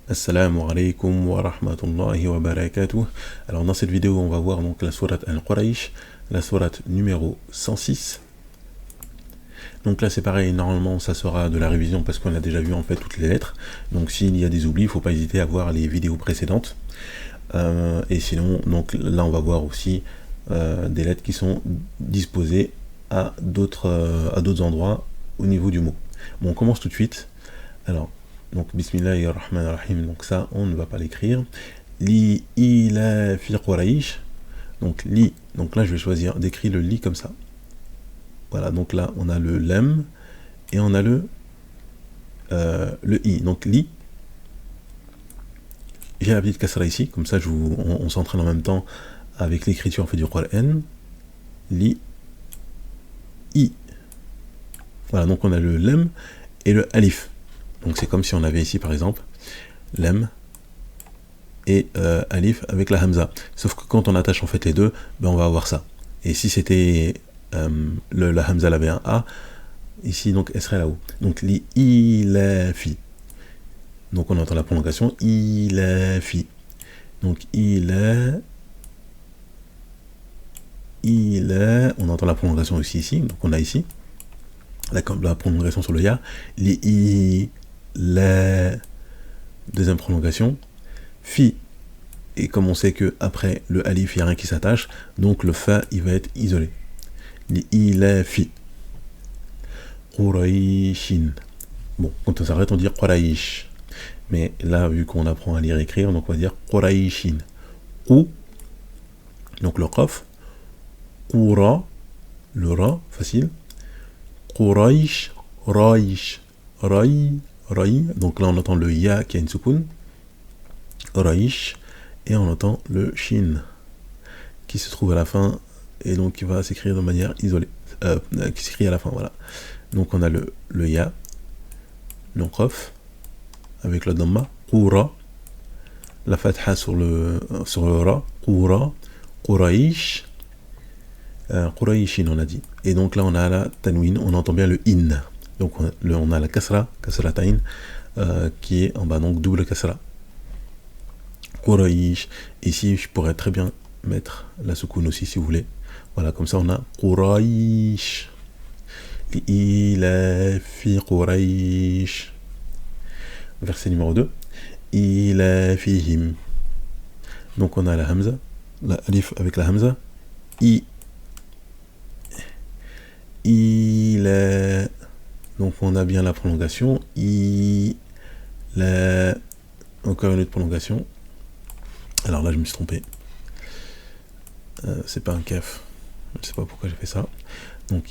Assalamu alaikum wa rahmatullahi wa barakatuh. Alors dans cette vidéo on va voir donc la sourate Al-Quraysh, la sourate numéro 106. Donc là c'est pareil, normalement ça sera de la révision parce qu'on a déjà vu en fait toutes les lettres. Donc s'il y a des oublis, il ne faut pas hésiter à voir les vidéos précédentes. Et sinon, donc là on va voir aussi des lettres qui sont disposées à d'autres endroits au niveau du mot. Bon, on commence tout de suite. Alors, donc Bismillahirrahmanirrahim, donc ça on ne va pas l'écrire. Li ila fi Quraysh. Donc li, donc là je vais choisir d'écrire le li comme ça. Voilà, donc là on a le lem et on a le i. Donc li, j'ai la petite kasra ici, comme ça on s'entraîne en même temps avec l'écriture en fait du Qur'an. Li, i. Voilà, donc on a le lem et le alif. Donc c'est comme si on avait ici par exemple lem et alif avec la hamza. Sauf que quand on attache en fait les deux, ben on va avoir ça. Et si c'était la hamza elle avait un a, ici donc elle serait là-haut. Donc li ilafi. Donc on entend la prolongation ilafi. Donc il est, on entend la prolongation aussi ici. Donc on a ici la prolongation sur le ya. Li la deuxième prolongation, fi, et comme on sait que après le alif il n'y a rien qui s'attache, donc le fa il va être isolé. Li la fi Qurayshin. Bon, quand on s'arrête on dit Quraysh, mais là vu qu'on apprend à lire et écrire, donc on va dire Qurayshin. Ou, donc le qaf, Qura, le ra, facile, Quraysh, Raish, Rai, Rai, donc là on entend le ya qui a une soukoun, Raish, et on entend le shin qui se trouve à la fin et donc qui va s'écrire de manière isolée, qui s'écrit à la fin, voilà. Donc on a le ya, le qaf avec le damma, Qura, la fatha sur le ra, Qura, Quraysh, Qurayshin on a dit. Et donc là on a la tanwin, on entend bien le in. Donc on a la kasra, kasratain, qui est en bas, donc double kasra. Quraysh. Ici je pourrais très bien mettre la soukoun aussi si vous voulez. Voilà, comme ça on a Quraysh. Ila fi Quraysh. Verset numéro 2. Ila fihim. Donc on a la hamza, la alif avec la hamza. Donc on a bien la prolongation. Encore une autre prolongation. Alors là je me suis trompé. C'est pas un kaf. Je ne sais pas pourquoi j'ai fait ça. Donc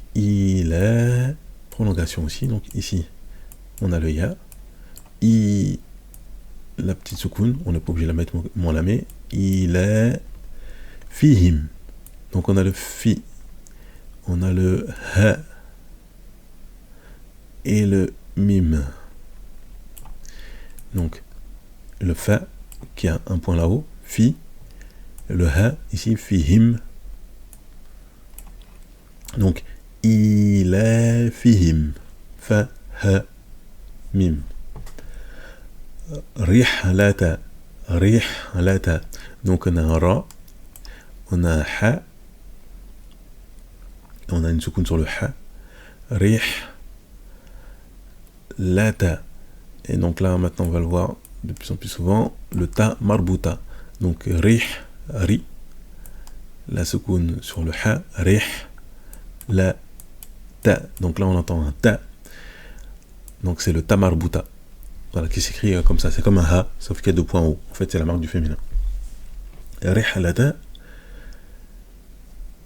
prolongation aussi. Donc ici on a le ya. La petite soukoun, on n'est pas obligé de la mettre moins lamé. Il est fihim. Donc on a le fi. On a le ha et le mim. Donc le fa qui a un point là-haut, fi, le ha ici, fihim. Donc il est fihim, fa, ha, mim. Rihlata, rihlata. Donc on a un ra, on a un ha, on a une soukoun sur le ha, rihlata. Et donc là maintenant on va le voir de plus en plus souvent, le ta marbuta. Donc rih, ri, la soukoun sur le ha, rih, la ta. Donc là on entend un ta. Donc c'est le ta marbuta. Voilà, qui s'écrit comme ça, c'est comme un ha, sauf qu'il y a deux points en haut. En fait c'est la marque du féminin. Rihlata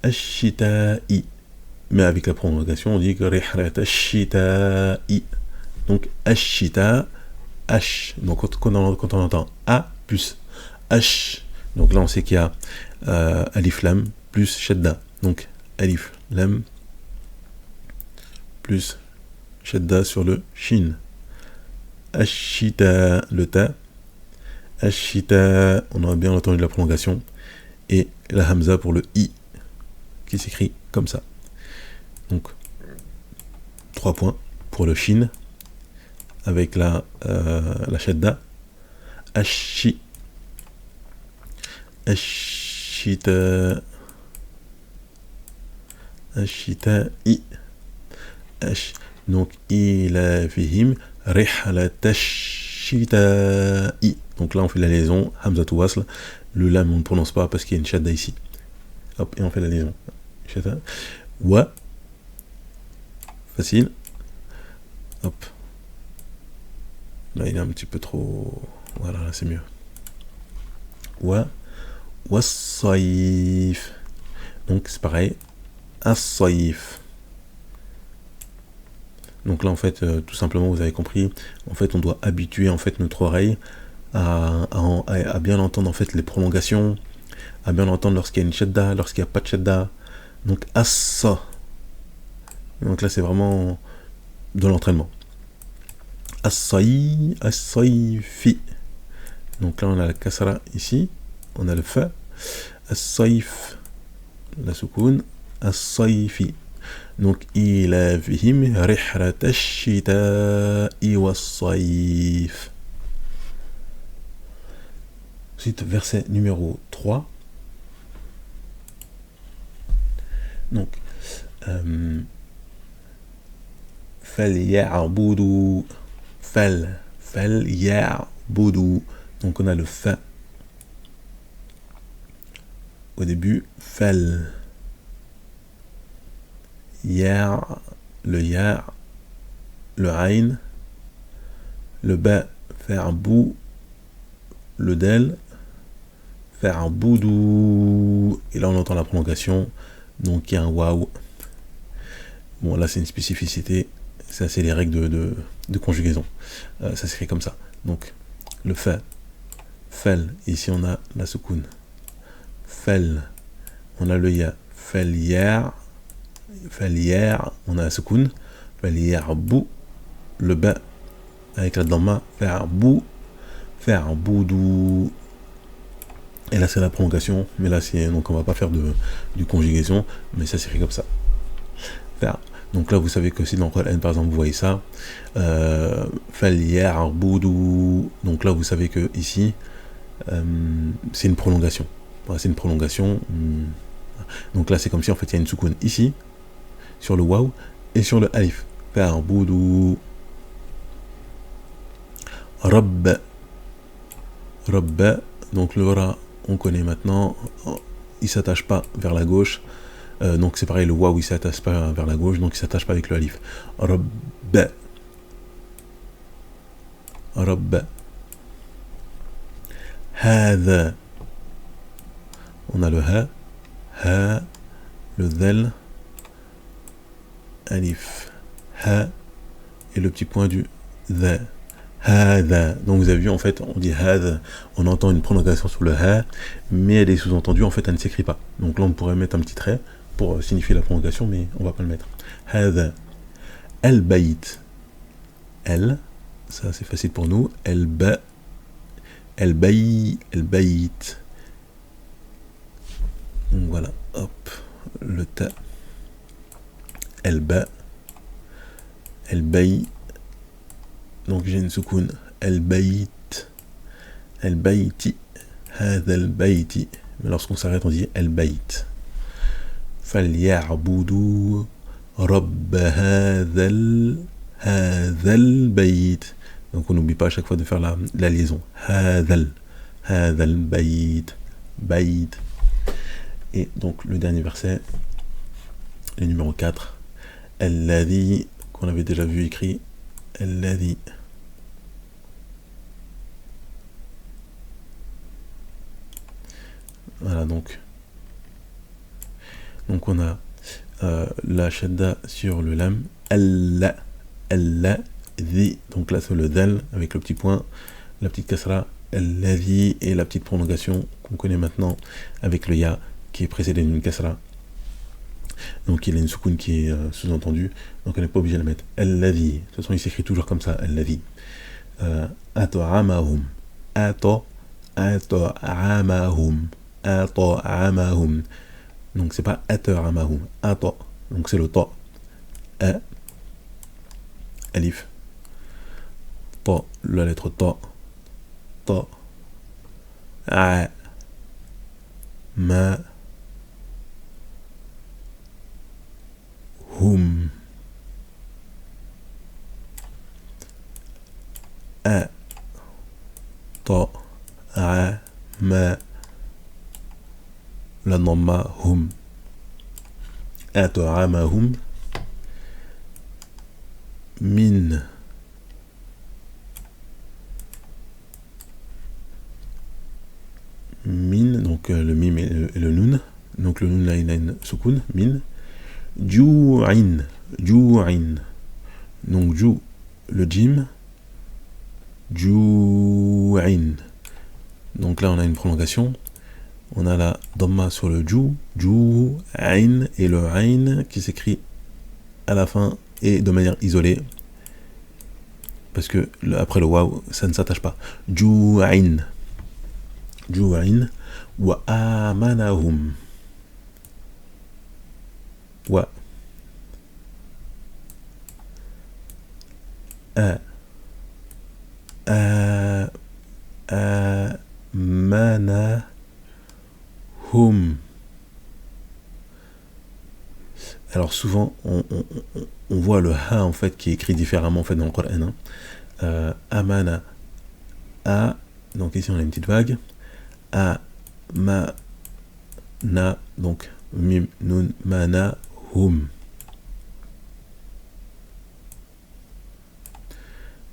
ashita'i. Mais avec la prolongation, on dit que rihlata ashita'i. Donc ashita, H. Donc quand on entend A plus H, donc là on sait qu'il y a alif lam plus shadda. Donc alif lam plus shadda sur le shin. Ashita, le ta. Ashita, on a bien entendu la prolongation. Et la hamza pour le i, qui s'écrit comme ça. Donc 3 points pour le shin avec la shadda. الشتاء donc إلافهم رحلة الشتاء. Donc là on fait la liaison, Hamza to wasl, le lam on ne prononce pas parce qu'il y a une shadda ici. Hop, et on fait la liaison. Wa, facile. Hop. Là il est un petit peu trop... Voilà, là c'est mieux. والصيف. Donc c'est pareil. As-Saif. Donc là en fait tout simplement vous avez compris, en fait on doit habituer en fait notre oreille à bien entendre en fait les prolongations, à bien entendre lorsqu'il y a une shadda, lorsqu'il n'y a pas de shadda. Donc as-sa. Donc là c'est vraiment de l'entraînement. As-Saifi. Donc là on a la kasra ici, on a le fa. As-Saif, la soukoun. As-Saifi. Donc إلافهم رحلة الشتاء والصيف. Ensuite verset numéro 3. Donc فليعبدوا فليعبدوا. Donc on a le fa au début, fal. Ya, le ya, le ayn, le ba, faire bou, le del, faire boudou. Et là on entend la prolongation, donc il y a un waouh. Bon là c'est une spécificité, ça c'est les règles de conjugaison. Ça s'écrit comme ça. Donc le fa, fel, ici on a la soukoun. Fel, on a le ya, fel ya. Falière, on a la soukoun. Falière bou, le ba avec la dhamma, faire boudou. Et là c'est la prolongation, mais là c'est, donc on va pas faire du conjugaison, mais ça s'écrit comme ça. Faire. Donc là vous savez que si dans le Coran par exemple vous voyez ça, falière boudou. Donc là vous savez que ici c'est une prolongation. Voilà, c'est une prolongation. Donc là c'est comme si en fait il y a une soukoun ici sur le waouh et sur le alif. Faire boudou. Rabb. Donc le ra, on connaît maintenant. Il s'attache pas vers la gauche. Donc c'est pareil, le waouh il s'attache pas vers la gauche, donc il s'attache pas avec le alif. Rabb. Hadha. On a le ha, le dhal, alif, ha, et le petit point du dha. Hadha. Donc vous avez vu en fait, on dit hadha, on entend une prolongation sur le ha, mais elle est sous-entendue, en fait elle ne s'écrit pas. Donc là on pourrait mettre un petit trait pour signifier la prolongation, mais on va pas le mettre. Hadha. El-Bayt. El, ça c'est facile pour nous. El-Bayt. Donc voilà, hop, le ta. El-Ba. El-Bay. Donc j'ai une soukoun. El-Bayt. El-Bayti. Hadha el-Bayti. Mais lorsqu'on s'arrête, on dit El-Bayt. فليعبدوا رب هذا البيت. Donc on n'oublie pas à chaque fois de faire la liaison. هذا البيت. Bayt. Et donc le dernier verset, le numéro 4, الذي, qu'on avait déjà vu écrit, الذي. Voilà, donc on a la shadda sur le lam, Allah, donc là c'est le dal avec le petit point, la petite kasra, alladhi, et la petite prolongation qu'on connaît maintenant avec le ya qui est précédé d'une kasra. Donc il y a une soukoun qui est sous-entendue, donc on n'est pas obligé de la mettre. Alladhi, de toute façon il s'écrit toujours comme ça, alladhi. At'amahum, at'amahum. Donc c'est pas at'amahum, ata, donc c'est le ta. A, alif, ta, la lettre ta, ma hum ma la dhamma hum at'amahum min donc le mim et le nun, donc le nun là il a une soukoun, min, ju'in, donc ju le jim, ju'in, donc là on a une prolongation, on a la dhamma sur le ju'in et le ain qui s'écrit à la fin et de manière isolée, parce que après le waw ça ne s'attache pas, ju'in wa amanahum wa amanahum. Alors souvent on voit le ha en fait qui est écrit différemment en fait dans le Coran, hein. Amana a, donc ici on a une petite vague, a ma na, donc mim nun mana hum.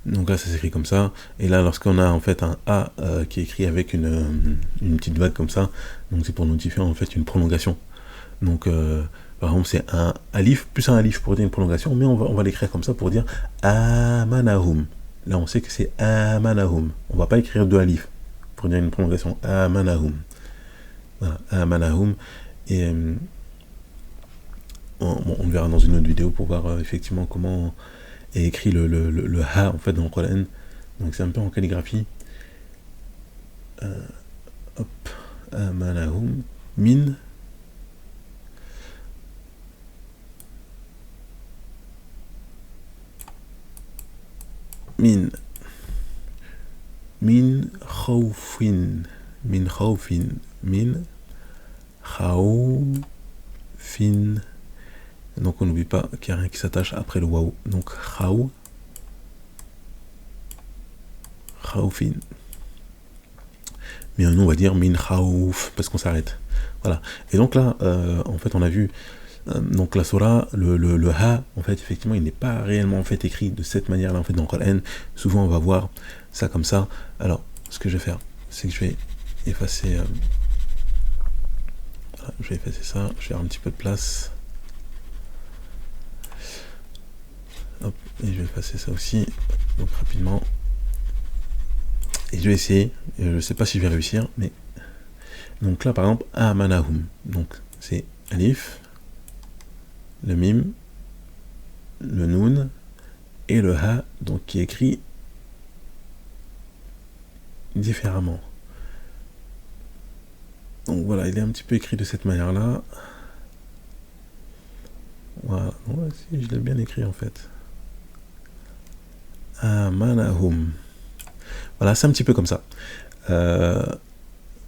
Donc là ça s'écrit comme ça, et là lorsqu'on a en fait un a qui est écrit avec une petite vague comme ça, donc c'est pour notifier en fait une prolongation. Donc par exemple c'est un alif plus un alif pour dire une prolongation, mais on va l'écrire comme ça pour dire amanahum. Là on sait que c'est amanahum, on va pas écrire deux alifs pour dire une prolongation, amanahum. Voilà, amanahum. Et on verra dans une autre vidéo pour voir effectivement comment est écrit le ha en fait dans le Coran. Donc c'est un peu en calligraphie. Hop, amanahum min khawfin, donc on n'oublie pas qu'il n'y a rien qui s'attache après le waw, donc khawfin, mais nous on va dire min khawf parce qu'on s'arrête, voilà. Et donc là en fait on a vu donc la surah, le ha en fait effectivement il n'est pas réellement en fait écrit de cette manière là en fait dans le Coran. Souvent on va voir ça comme ça. Alors ce que je vais faire c'est que je vais effacer voilà, je vais effacer ça, je vais faire un petit peu de place. Hop, et je vais effacer ça aussi, donc rapidement. Et je vais essayer, je sais pas si je vais réussir, mais donc là par exemple amanahum, donc c'est alif, le mim, le nun et le ha, donc qui est écrit différemment. Donc voilà, il est un petit peu écrit de cette manière là. Voilà, ouais, si je l'ai bien écrit en fait. Amanahum. Voilà, c'est un petit peu comme ça.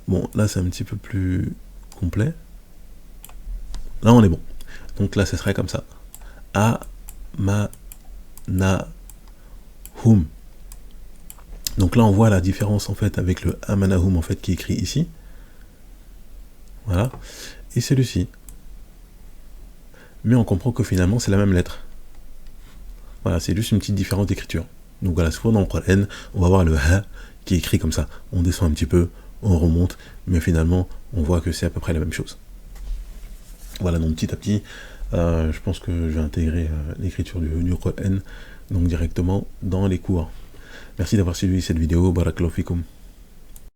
Bon, là c'est un petit peu plus complet. Là on est bon. Donc là ce serait comme ça. Amanahum. Donc là on voit la différence en fait avec le amanahum en fait qui est écrit ici. Voilà. Et celui-ci. Mais on comprend que finalement c'est la même lettre. Voilà, c'est juste une petite différence d'écriture. Donc voilà, souvent dans le Coran, on va voir le ha qui est écrit comme ça. On descend un petit peu, on remonte, mais finalement on voit que c'est à peu près la même chose. Voilà, donc petit à petit, je pense que je vais intégrer l'écriture du Coran donc directement dans les cours. Merci d'avoir suivi cette vidéo. Barakallahu fikum.